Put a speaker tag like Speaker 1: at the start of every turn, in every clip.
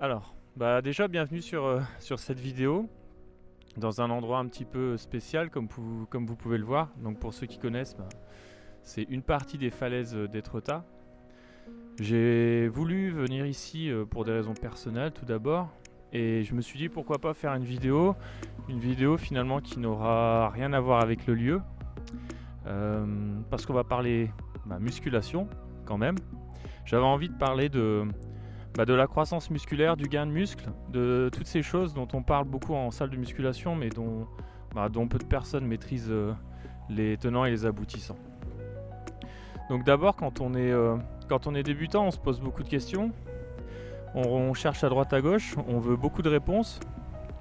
Speaker 1: Alors, déjà bienvenue sur cette vidéo, dans un endroit un petit peu spécial comme vous pouvez le voir. Donc pour ceux qui connaissent, c'est une partie des falaises d'Étretat. J'ai voulu venir ici pour des raisons personnelles tout d'abord, et je me suis dit pourquoi pas faire une vidéo finalement qui n'aura rien à voir avec le lieu, parce qu'on va parler musculation quand même. J'avais envie de parler de la croissance musculaire, du gain de muscle, de toutes ces choses dont on parle beaucoup en salle de musculation, mais dont peu de personnes maîtrisent les tenants et les aboutissants. Donc d'abord, quand on est débutant, on se pose beaucoup de questions, on cherche à droite à gauche, on veut beaucoup de réponses,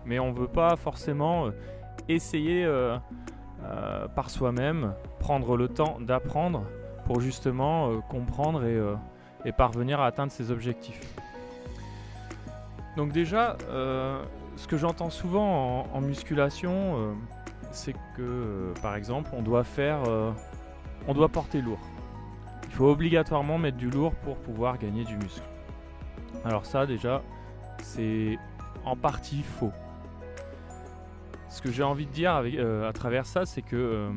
Speaker 1: mais on ne veut pas forcément essayer par soi-même, prendre le temps d'apprendre pour justement comprendre et parvenir à atteindre ses objectifs. Donc déjà, ce que j'entends souvent en musculation, c'est que par exemple on doit porter lourd. Il faut obligatoirement mettre du lourd pour pouvoir gagner du muscle. Alors ça déjà, c'est en partie faux. Ce que j'ai envie de dire à travers ça, c'est que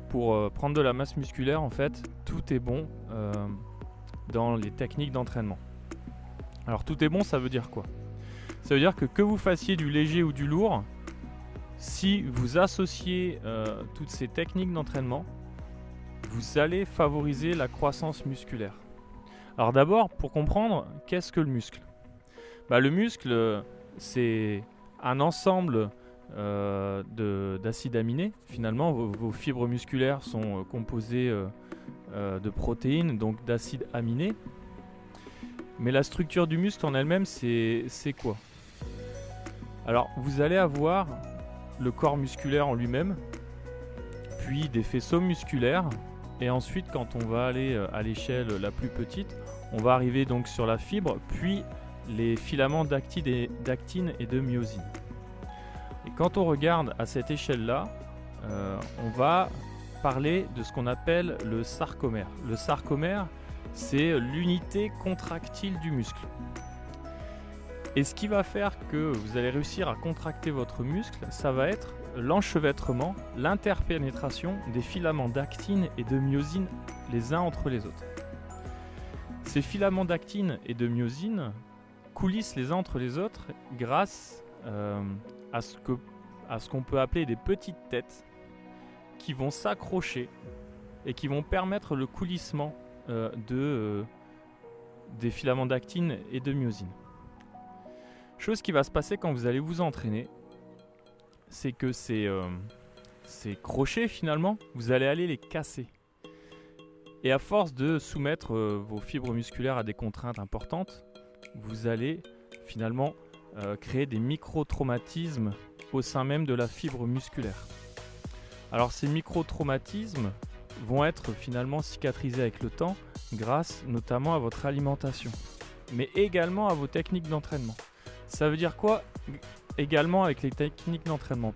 Speaker 1: pour prendre de la masse musculaire, en fait, tout est bon dans les techniques d'entraînement. Alors tout est bon, ça veut dire quoi ? Ça veut dire que vous fassiez du léger ou du lourd, si vous associez toutes ces techniques d'entraînement, vous allez favoriser la croissance musculaire. Alors d'abord, pour comprendre, qu'est-ce que le muscle ? Le muscle, c'est un ensemble d'acides aminés. Finalement, vos fibres musculaires sont composées de protéines, donc d'acides aminés. Mais la structure du muscle en elle-même, c'est quoi ? Alors, vous allez avoir le corps musculaire en lui-même, puis des faisceaux musculaires, et ensuite, quand on va aller à l'échelle la plus petite, on va arriver donc sur la fibre, puis les filaments d'actine et de myosine. Et quand on regarde à cette échelle-là, on va parler de ce qu'on appelle le sarcomère. Le sarcomère, c'est l'unité contractile du muscle. Et ce qui va faire que vous allez réussir à contracter votre muscle, ça va être l'enchevêtrement, l'interpénétration des filaments d'actine et de myosine les uns entre les autres. Ces filaments d'actine et de myosine coulissent les uns entre les autres grâce à ce qu'on peut appeler des petites têtes qui vont s'accrocher et qui vont permettre le coulissement des filaments d'actine et de myosine. Chose qui va se passer quand vous allez vous entraîner, c'est que ces crochets finalement, vous allez aller les casser. Et à force de soumettre vos fibres musculaires à des contraintes importantes, vous allez finalement créer des micro-traumatismes au sein même de la fibre musculaire. Alors ces micro-traumatismes vont être finalement cicatrisés avec le temps grâce notamment à votre alimentation, mais également à vos techniques d'entraînement. Ça veut dire quoi ? Également avec les techniques d'entraînement,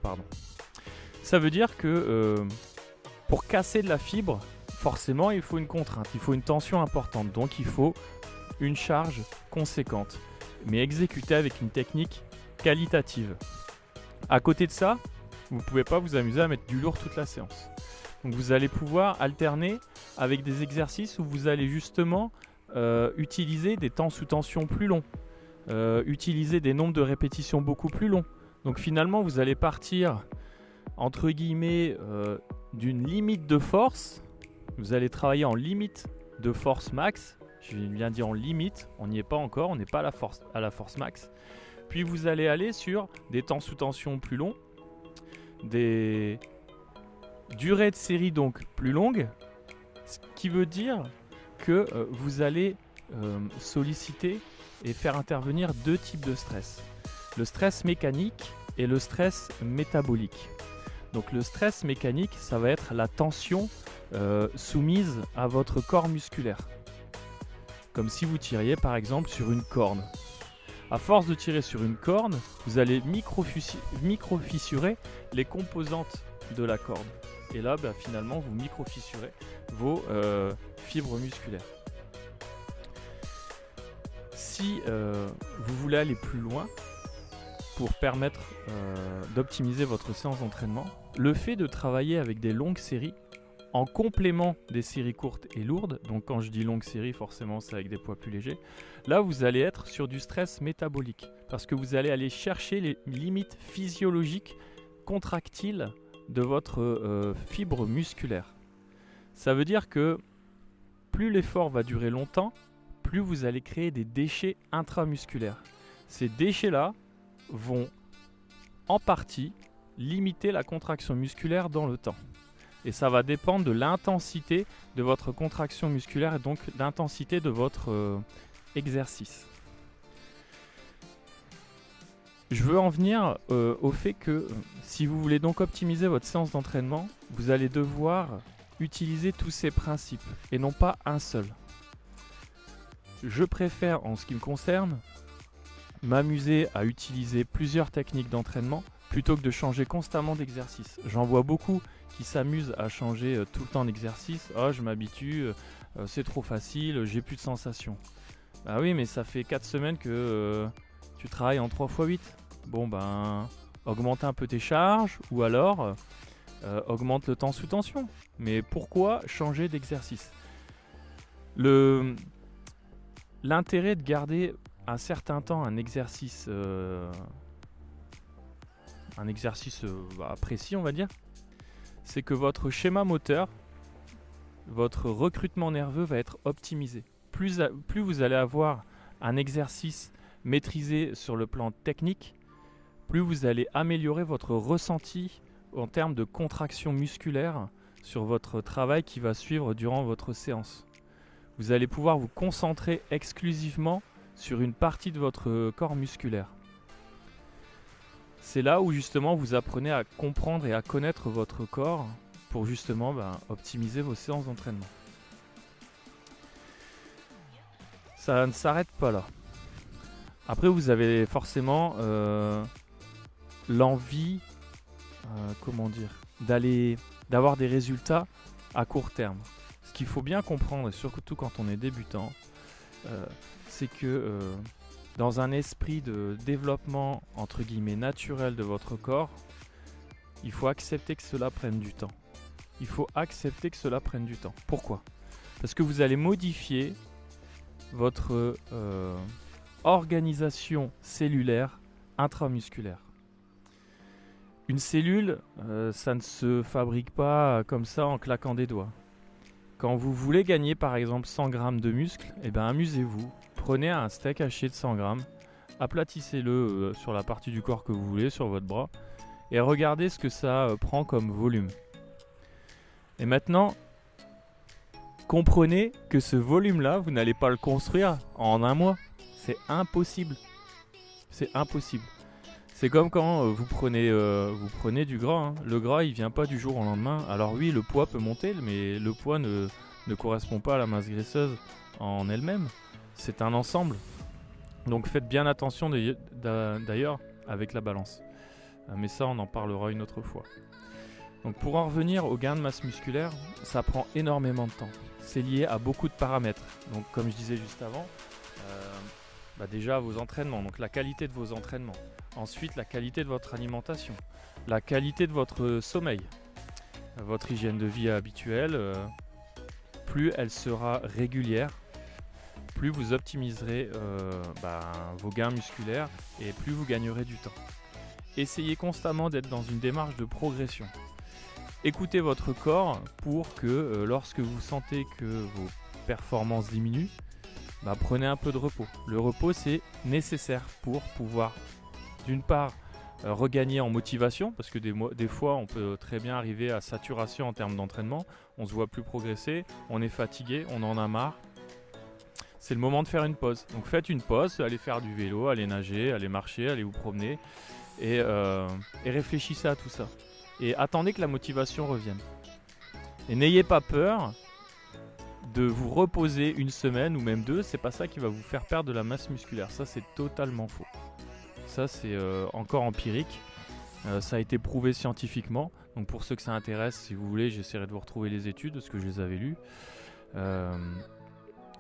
Speaker 1: Ça veut dire que pour casser de la fibre, forcément il faut une contrainte, il faut une tension importante, donc il faut une charge conséquente, mais exécutée avec une technique qualitative. À côté de ça, vous ne pouvez pas vous amuser à mettre du lourd toute la séance. Donc vous allez pouvoir alterner avec des exercices où vous allez justement utiliser des temps sous tension plus longs, utiliser des nombres de répétitions beaucoup plus longs. Donc finalement vous allez partir entre guillemets d'une limite de force, vous allez travailler en limite de force max, je viens bien dire en limite, on n'y est pas encore, on n'est pas à la force max, puis vous allez aller sur des temps sous tension plus longs, des durées de série donc plus longues, ce qui veut dire que vous allez solliciter et faire intervenir deux types de stress. Le stress mécanique et le stress métabolique. Donc le stress mécanique, ça va être la tension soumise à votre corps musculaire. Comme si vous tiriez par exemple sur une corne. À force de tirer sur une corne, vous allez micro-fissurer les composantes de la corde. Et là, finalement, vous micro-fissurez vos fibres musculaires. Si vous voulez aller plus loin pour permettre d'optimiser votre séance d'entraînement, le fait de travailler avec des longues séries en complément des séries courtes et lourdes, donc quand je dis longue série, forcément c'est avec des poids plus légers, là vous allez être sur du stress métabolique, parce que vous allez aller chercher les limites physiologiques contractiles de votre fibre musculaire. Ça veut dire que plus l'effort va durer longtemps, plus vous allez créer des déchets intramusculaires. Ces déchets-là vont en partie limiter la contraction musculaire dans le temps. Et ça va dépendre de l'intensité de votre contraction musculaire et donc l'intensité de votre exercice. Je veux en venir au fait que si vous voulez donc optimiser votre séance d'entraînement, vous allez devoir utiliser tous ces principes et non pas un seul. Je préfère, en ce qui me concerne, m'amuser à utiliser plusieurs techniques d'entraînement plutôt que de changer constamment d'exercice. J'en vois beaucoup qui s'amusent à changer tout le temps d'exercice. Oh, je m'habitue, c'est trop facile, j'ai plus de sensations. Bah oui, mais ça fait 4 semaines que tu travailles en 3x8. Bon ben, augmente un peu tes charges ou alors augmente le temps sous tension. Mais pourquoi changer d'exercice ? L'intérêt de garder un certain temps un exercice précis, on va dire, c'est que votre schéma moteur, votre recrutement nerveux va être optimisé. Plus vous allez avoir un exercice maîtrisé sur le plan technique, plus vous allez améliorer votre ressenti en termes de contraction musculaire sur votre travail qui va suivre durant votre séance. Vous allez pouvoir vous concentrer exclusivement sur une partie de votre corps musculaire. C'est là où justement vous apprenez à comprendre et à connaître votre corps pour justement optimiser vos séances d'entraînement. Ça ne s'arrête pas là. Après vous avez forcément l'envie d'avoir des résultats à court terme. Ce qu'il faut bien comprendre, et surtout quand on est débutant, c'est que dans un esprit de développement entre guillemets naturel de votre corps, il faut accepter que cela prenne du temps. Pourquoi ? Parce que vous allez modifier votre organisation cellulaire intramusculaire. Une cellule, ça ne se fabrique pas comme ça en claquant des doigts. Quand vous voulez gagner par exemple 100 grammes de muscle, amusez-vous. Prenez un steak haché de 100 grammes, aplatissez-le sur la partie du corps que vous voulez, sur votre bras, et regardez ce que ça prend comme volume. Et maintenant, comprenez que ce volume-là, vous n'allez pas le construire en un mois. C'est impossible. C'est comme quand vous prenez du gras. Hein. Le gras, il vient pas du jour au lendemain. Alors oui, le poids peut monter, mais le poids ne correspond pas à la masse graisseuse en elle-même. C'est un ensemble. Donc faites bien attention d'ailleurs avec la balance. Mais ça, on en parlera une autre fois. Donc pour en revenir au gain de masse musculaire, ça prend énormément de temps. C'est lié à beaucoup de paramètres. Donc comme je disais juste avant, déjà vos entraînements, donc la qualité de vos entraînements. Ensuite, la qualité de votre alimentation, la qualité de votre sommeil, votre hygiène de vie habituelle. Plus elle sera régulière, plus vous optimiserez vos gains musculaires et plus vous gagnerez du temps. Essayez constamment d'être dans une démarche de progression. Écoutez votre corps pour que lorsque vous sentez que vos performances diminuent, prenez un peu de repos. Le repos, c'est nécessaire pour pouvoir, d'une part, regagner en motivation, parce que des fois, on peut très bien arriver à saturation en termes d'entraînement. On ne se voit plus progresser, on est fatigué, on en a marre. C'est le moment de faire une pause. Donc faites une pause, allez faire du vélo, allez nager, allez marcher, allez vous promener et réfléchissez à tout ça. Et attendez que la motivation revienne. Et n'ayez pas peur de vous reposer une semaine ou même 2, c'est pas ça qui va vous faire perdre de la masse musculaire. Ça, c'est totalement faux. Ça, c'est encore empirique. Ça a été prouvé scientifiquement. Donc pour ceux que ça intéresse, si vous voulez, j'essaierai de vous retrouver les études, parce que je les avais lues.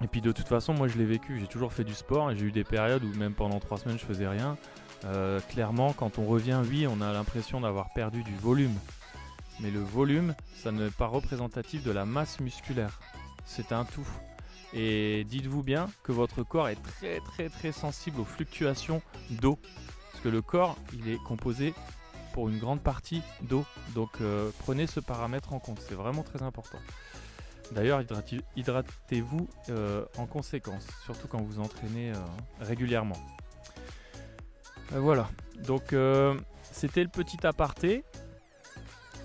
Speaker 1: Et puis de toute façon, moi je l'ai vécu, j'ai toujours fait du sport et j'ai eu des périodes où même pendant 3 semaines je faisais rien. Clairement, quand on revient, oui, on a l'impression d'avoir perdu du volume. Mais le volume, ça n'est pas représentatif de la masse musculaire. C'est un tout. Et dites-vous bien que votre corps est très très très sensible aux fluctuations d'eau. Parce que le corps, il est composé pour une grande partie d'eau. Donc prenez ce paramètre en compte, c'est vraiment très important. D'ailleurs, hydratez-vous en conséquence, surtout quand vous entraînez régulièrement. Voilà, donc c'était le petit aparté.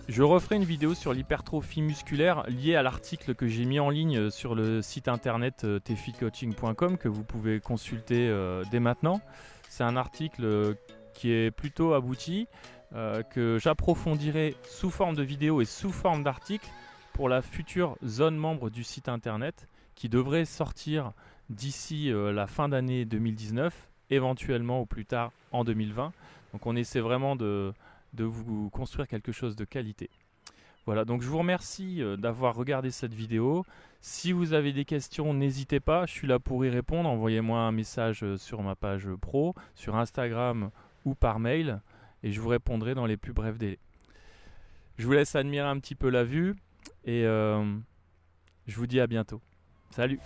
Speaker 1: Je referai une vidéo sur l'hypertrophie musculaire liée à l'article que j'ai mis en ligne sur le site internet tficoaching.com que vous pouvez consulter dès maintenant. C'est un article qui est plutôt abouti, que j'approfondirai sous forme de vidéo et sous forme d'article pour la future zone membre du site internet qui devrait sortir d'ici la fin d'année 2019, éventuellement au plus tard en 2020. Donc on essaie vraiment de vous construire quelque chose de qualité. Voilà, donc je vous remercie d'avoir regardé cette vidéo. Si vous avez des questions, n'hésitez pas, je suis là pour y répondre. Envoyez-moi un message sur ma page pro, sur Instagram ou par mail, et je vous répondrai dans les plus brefs délais. Je vous laisse admirer un petit peu la vue, et je vous dis à bientôt. Salut!